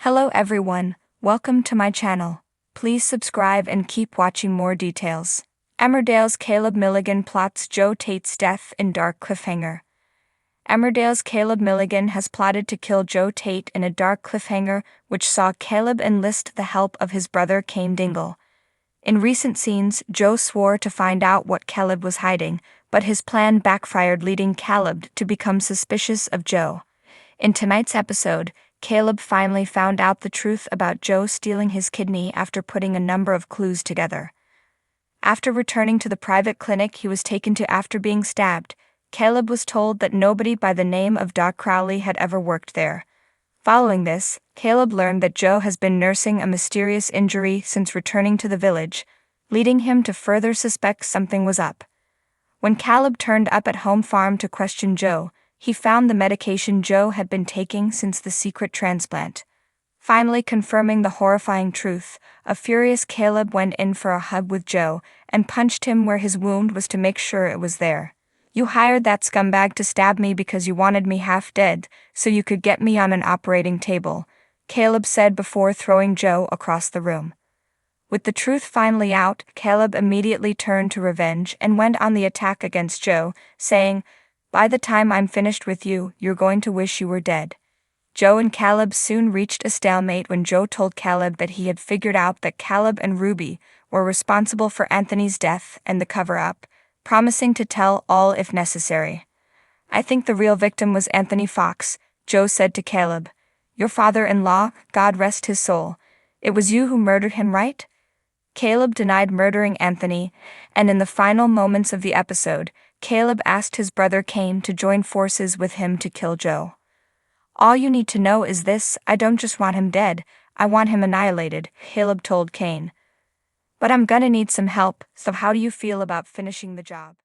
Hello everyone, welcome to my channel. Please subscribe and keep watching more details. Emmerdale's Caleb Miligan plots Joe Tate's death in dark cliffhanger. Emmerdale's Caleb Miligan has plotted to kill Joe Tate in a dark cliffhanger which saw Caleb enlist the help of his brother Cain Dingle. In recent scenes, Joe swore to find out what Caleb was hiding, but his plan backfired, leading Caleb to become suspicious of Joe. In tonight's episode, Caleb finally found out the truth about Joe stealing his kidney after putting a number of clues together. After returning to the private clinic he was taken to after being stabbed, Caleb was told that nobody by the name of Doc Crowley had ever worked there. Following this, Caleb learned that Joe has been nursing a mysterious injury since returning to the village, leading him to further suspect something was up. When Caleb turned up at home farm to question Joe, he found the medication Joe had been taking since the secret transplant. Finally confirming the horrifying truth, a furious Caleb went in for a hug with Joe and punched him where his wound was to make sure it was there. "You hired that scumbag to stab me because you wanted me half dead, so you could get me on an operating table," Caleb said before throwing Joe across the room. With the truth finally out, Caleb immediately turned to revenge and went on the attack against Joe, saying, "By the time I'm finished with you, you're going to wish you were dead." Joe and Caleb soon reached a stalemate when Joe told Caleb that he had figured out that Caleb and Ruby were responsible for Anthony's death and the cover-up, promising to tell all if necessary. "I think the real victim was Anthony Fox," Joe said to Caleb. "Your father-in-law, God rest his soul. It was you who murdered him, right?" Caleb denied murdering Anthony, and in the final moments of the episode, Caleb asked his brother Cain to join forces with him to kill Joe. "All you need to know is this: I don't just want him dead, I want him annihilated," Caleb told Cain. "But I'm gonna need some help, so how do you feel about finishing the job?"